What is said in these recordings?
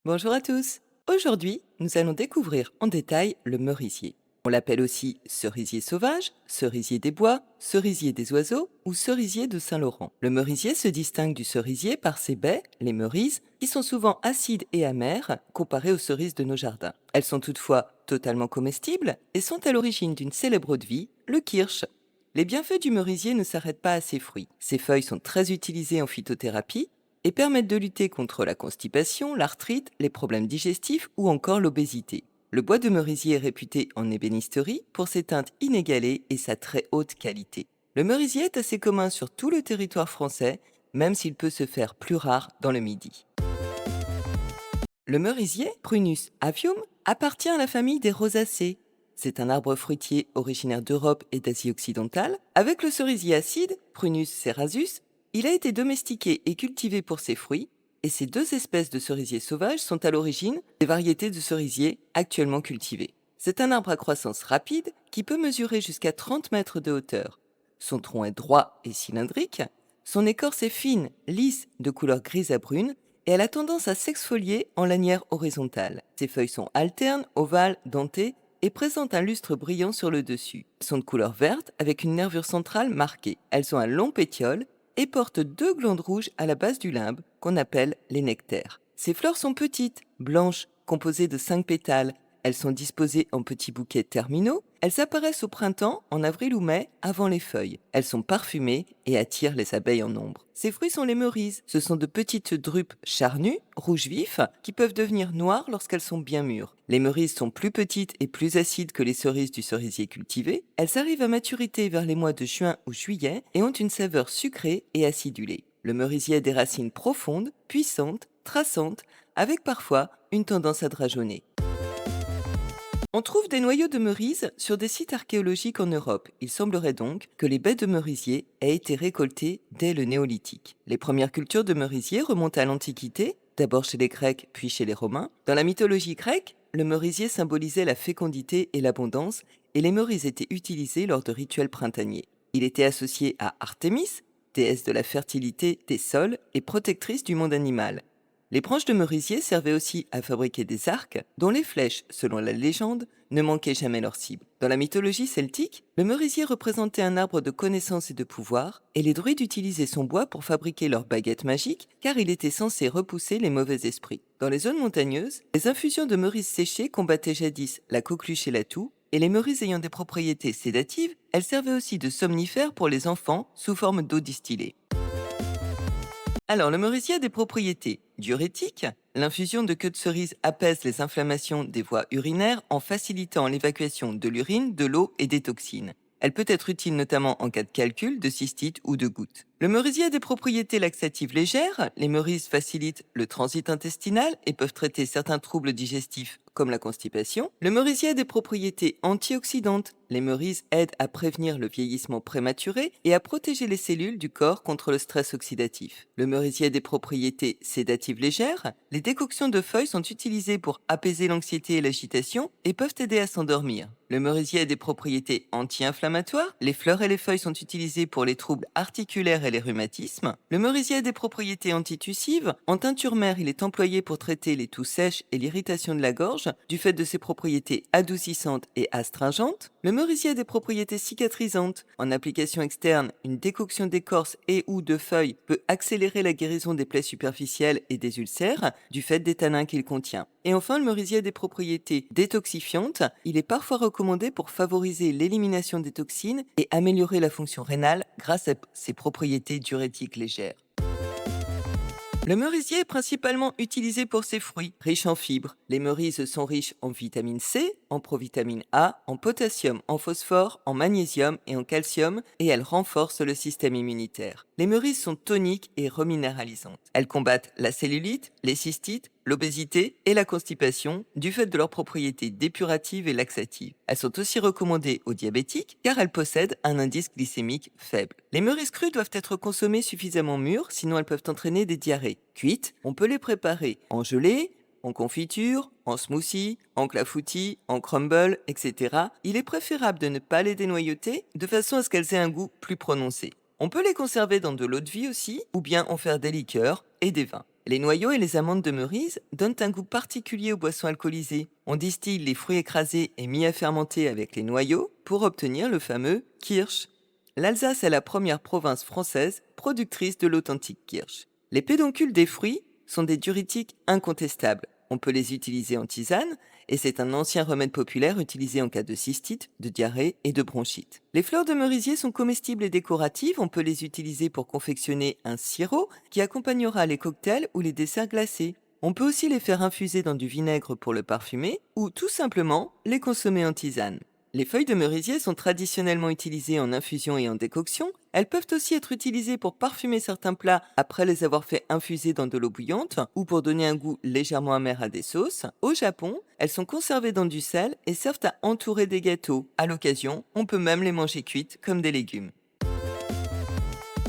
Bonjour à tous. Aujourd'hui, nous allons découvrir en détail le merisier. On l'appelle aussi cerisier sauvage, cerisier des bois, cerisier des oiseaux ou cerisier de Saint-Laurent. Le merisier se distingue du cerisier par ses baies, les merises, qui sont souvent acides et amères comparées aux cerises de nos jardins. Elles sont toutefois totalement comestibles et sont à l'origine d'une célèbre eau de vie, le kirsch. Les bienfaits du merisier ne s'arrêtent pas à ses fruits. Ses feuilles sont très utilisées en phytothérapie et permettent de lutter contre la constipation, l'arthrite, les problèmes digestifs ou encore l'obésité. Le bois de merisier est réputé en ébénisterie pour ses teintes inégalées et sa très haute qualité. Le merisier est assez commun sur tout le territoire français, même s'il peut se faire plus rare dans le Midi. Le merisier, Prunus avium, appartient à la famille des rosacées. C'est un arbre fruitier originaire d'Europe et d'Asie occidentale. Avec le cerisier acide, Prunus cerasus, il a été domestiqué et cultivé pour ses fruits, et ces deux espèces de cerisiers sauvages sont à l'origine des variétés de cerisiers actuellement cultivées. C'est un arbre à croissance rapide qui peut mesurer jusqu'à 30 mètres de hauteur. Son tronc est droit et cylindrique, son écorce est fine, lisse, de couleur grise à brune, et elle a tendance à s'exfolier en lanière horizontale. Ses feuilles sont alternes, ovales, dentées et présentent un lustre brillant sur le dessus. Elles sont de couleur verte avec une nervure centrale marquée. Elles ont un long pétiole et portent deux glandes rouges à la base du limbe qu'on appelle les nectaires. Ces fleurs sont petites, blanches, composées de 5 pétales. Elles sont disposées en petits bouquets terminaux. Elles apparaissent au printemps, en avril ou mai, avant les feuilles. Elles sont parfumées et attirent les abeilles en nombre. Ces fruits sont les merises. Ce sont de petites drupes charnues, rouge vif, qui peuvent devenir noires lorsqu'elles sont bien mûres. Les merises sont plus petites et plus acides que les cerises du cerisier cultivé. Elles arrivent à maturité vers les mois de juin ou juillet et ont une saveur sucrée et acidulée. Le merisier a des racines profondes, puissantes, traçantes, avec parfois une tendance à drageonner. On trouve des noyaux de merise sur des sites archéologiques en Europe. Il semblerait donc que les baies de merisier aient été récoltées dès le néolithique. Les premières cultures de merisier remontent à l'Antiquité, d'abord chez les Grecs puis chez les Romains. Dans la mythologie grecque, le merisier symbolisait la fécondité et l'abondance, et les merises étaient utilisées lors de rituels printaniers. Il était associé à Artémis, déesse de la fertilité des sols et protectrice du monde animal. Les branches de merisier servaient aussi à fabriquer des arcs, dont les flèches, selon la légende, ne manquaient jamais leur cible. Dans la mythologie celtique, le merisier représentait un arbre de connaissance et de pouvoir, et les druides utilisaient son bois pour fabriquer leurs baguettes magiques, car il était censé repousser les mauvais esprits. Dans les zones montagneuses, les infusions de merises séchées combattaient jadis la coqueluche et la toux, et les merises ayant des propriétés sédatives, elles servaient aussi de somnifères pour les enfants sous forme d'eau distillée. Alors, le merisier a des propriétés diurétiques. L'infusion de queue de cerise apaise les inflammations des voies urinaires en facilitant l'évacuation de l'urine, de l'eau et des toxines. Elle peut être utile notamment en cas de calcul, de cystite ou de goutte. Le merisier a des propriétés laxatives légères. Les merises facilitent le transit intestinal et peuvent traiter certains troubles digestifs comme la constipation. Le merisier a des propriétés antioxydantes. Les merises aident à prévenir le vieillissement prématuré et à protéger les cellules du corps contre le stress oxydatif. Le merisier a des propriétés sédatives légères. Les décoctions de feuilles sont utilisées pour apaiser l'anxiété et l'agitation et peuvent aider à s'endormir. Le merisier a des propriétés anti-inflammatoires. Les fleurs et les feuilles sont utilisées pour les troubles articulaires et les rhumatismes. Le merisier a des propriétés antitussives. En teinture mère, il est employé pour traiter les toux sèches et l'irritation de la gorge du fait de ses propriétés adoucissantes et astringentes. Le merisier a des propriétés cicatrisantes. En application externe, une décoction d'écorce et ou de feuilles peut accélérer la guérison des plaies superficielles et des ulcères du fait des tanins qu'il contient. Et enfin, le merisier a des propriétés détoxifiantes. Il est parfois recommandé pour favoriser l'élimination des toxines et améliorer la fonction rénale grâce à ses propriétés diurétiques légères. Le merisier est principalement utilisé pour ses fruits, riches en fibres. Les merises sont riches en vitamine C, en provitamine A, en potassium, en phosphore, en magnésium et en calcium, et elles renforcent le système immunitaire. Les merises sont toniques et reminéralisantes. Elles combattent la cellulite, les cystites, l'obésité et la constipation du fait de leurs propriétés dépuratives et laxatives. Elles sont aussi recommandées aux diabétiques car elles possèdent un indice glycémique faible. Les merises crues doivent être consommées suffisamment mûres, sinon elles peuvent entraîner des diarrhées. Cuites, on peut les préparer en gelée, en confiture, en smoothie, en clafoutis, en crumble, etc. Il est préférable de ne pas les dénoyauter de façon à ce qu'elles aient un goût plus prononcé. On peut les conserver dans de l'eau de vie aussi, ou bien en faire des liqueurs et des vins. Les noyaux et les amandes de Meurize donnent un goût particulier aux boissons alcoolisées. On distille les fruits écrasés et mis à fermenter avec les noyaux pour obtenir le fameux kirsch. L'Alsace est la première province française productrice de l'authentique kirsch. Les pédoncules des fruits sont des diurétiques incontestables. On peut les utiliser en tisane et c'est un ancien remède populaire utilisé en cas de cystite, de diarrhée et de bronchite. Les fleurs de merisier sont comestibles et décoratives, on peut les utiliser pour confectionner un sirop qui accompagnera les cocktails ou les desserts glacés. On peut aussi les faire infuser dans du vinaigre pour le parfumer ou tout simplement les consommer en tisane. Les feuilles de merisier sont traditionnellement utilisées en infusion et en décoction. Elles peuvent aussi être utilisées pour parfumer certains plats après les avoir fait infuser dans de l'eau bouillante ou pour donner un goût légèrement amer à des sauces. Au Japon, elles sont conservées dans du sel et servent à entourer des gâteaux. À l'occasion, on peut même les manger cuites comme des légumes.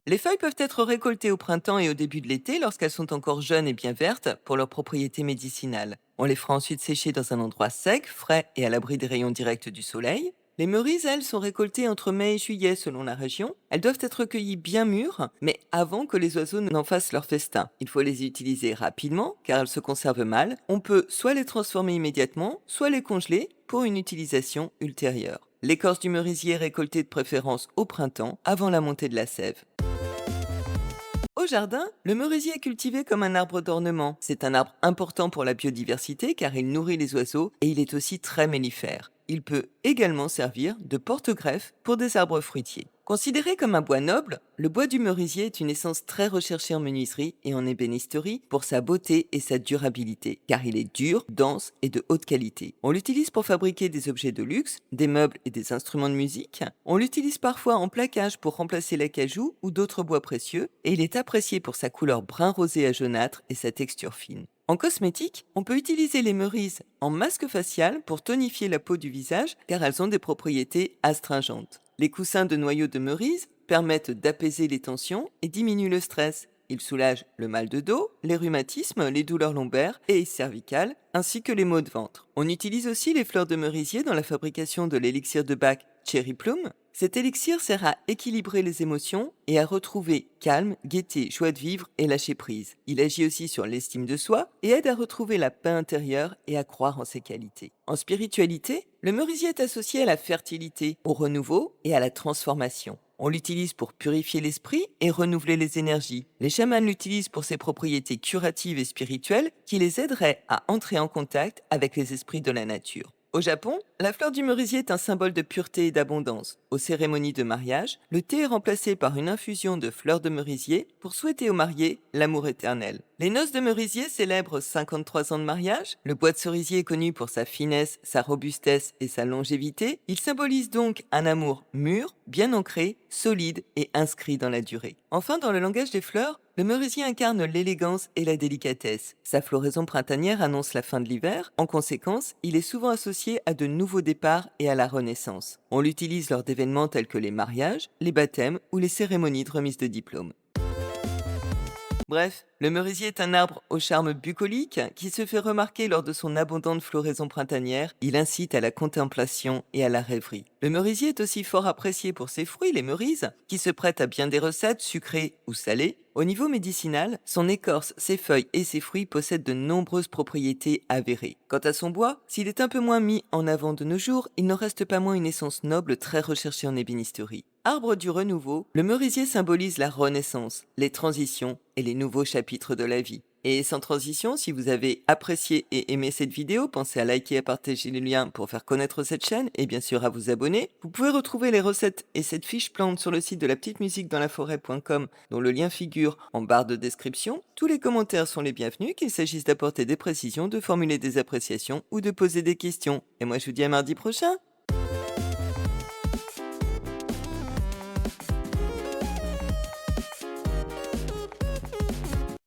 Les feuilles peuvent être récoltées au printemps et au début de l'été lorsqu'elles sont encore jeunes et bien vertes pour leurs propriétés médicinales. On les fera ensuite sécher dans un endroit sec, frais et à l'abri des rayons directs du soleil. Les merises, elles, sont récoltées entre mai et juillet selon la région. Elles doivent être recueillies bien mûres, mais avant que les oiseaux n'en fassent leur festin. Il faut les utiliser rapidement car elles se conservent mal. On peut soit les transformer immédiatement, soit les congeler pour une utilisation ultérieure. L'écorce du merisier est récoltée de préférence au printemps, avant la montée de la sève. Au jardin, le merisier est cultivé comme un arbre d'ornement. C'est un arbre important pour la biodiversité car il nourrit les oiseaux et il est aussi très mellifère. Il peut également servir de porte-greffe pour des arbres fruitiers. Considéré comme un bois noble, le bois du merisier est une essence très recherchée en menuiserie et en ébénisterie pour sa beauté et sa durabilité, car il est dur, dense et de haute qualité. On l'utilise pour fabriquer des objets de luxe, des meubles et des instruments de musique. On l'utilise parfois en plaquage pour remplacer l'acajou ou d'autres bois précieux, et il est apprécié pour sa couleur brun rosé à jaunâtre et sa texture fine. En cosmétique, on peut utiliser les merises en masque facial pour tonifier la peau du visage car elles ont des propriétés astringentes. Les coussins de noyaux de merise permettent d'apaiser les tensions et diminuent le stress. Ils soulagent le mal de dos, les rhumatismes, les douleurs lombaires et cervicales, ainsi que les maux de ventre. On utilise aussi les fleurs de merisier dans la fabrication de l'élixir de Bach Cherry Plum. Cet élixir sert à équilibrer les émotions et à retrouver calme, gaieté, joie de vivre et lâcher prise. Il agit aussi sur l'estime de soi et aide à retrouver la paix intérieure et à croire en ses qualités. En spiritualité, le merisier est associé à la fertilité, au renouveau et à la transformation. On l'utilise pour purifier l'esprit et renouveler les énergies. Les chamans l'utilisent pour ses propriétés curatives et spirituelles qui les aideraient à entrer en contact avec les esprits de la nature. Au Japon, la fleur du merisier est un symbole de pureté et d'abondance. Aux cérémonies de mariage, le thé est remplacé par une infusion de fleurs de merisier pour souhaiter aux mariés l'amour éternel. Les noces de merisier célèbrent 53 ans de mariage. Le bois de cerisier est connu pour sa finesse, sa robustesse et sa longévité. Il symbolise donc un amour mûr, bien ancré, solide et inscrit dans la durée. Enfin, dans le langage des fleurs, le merisier incarne l'élégance et la délicatesse. Sa floraison printanière annonce la fin de l'hiver. En conséquence, il est souvent associé à de nouveaux départs et à la renaissance. On l'utilise lors d'événements tels que les mariages, les baptêmes ou les cérémonies de remise de diplôme. Bref, le merisier est un arbre au charme bucolique qui se fait remarquer lors de son abondante floraison printanière. Il incite à la contemplation et à la rêverie. Le merisier est aussi fort apprécié pour ses fruits, les merises, qui se prêtent à bien des recettes sucrées ou salées. Au niveau médicinal, son écorce, ses feuilles et ses fruits possèdent de nombreuses propriétés avérées. Quant à son bois, s'il est un peu moins mis en avant de nos jours, il n'en reste pas moins une essence noble très recherchée en ébénisterie. Arbre du renouveau, le merisier symbolise la renaissance, les transitions et les nouveaux chapitres de la vie. Et sans transition, si vous avez apprécié et aimé cette vidéo, pensez à liker et à partager le lien pour faire connaître cette chaîne et bien sûr à vous abonner. Vous pouvez retrouver les recettes et cette fiche plante sur le site de lapetitemusiquedansla-forêt.com dont le lien figure en barre de description. Tous les commentaires sont les bienvenus, qu'il s'agisse d'apporter des précisions, de formuler des appréciations ou de poser des questions. Et moi je vous dis à mardi prochain.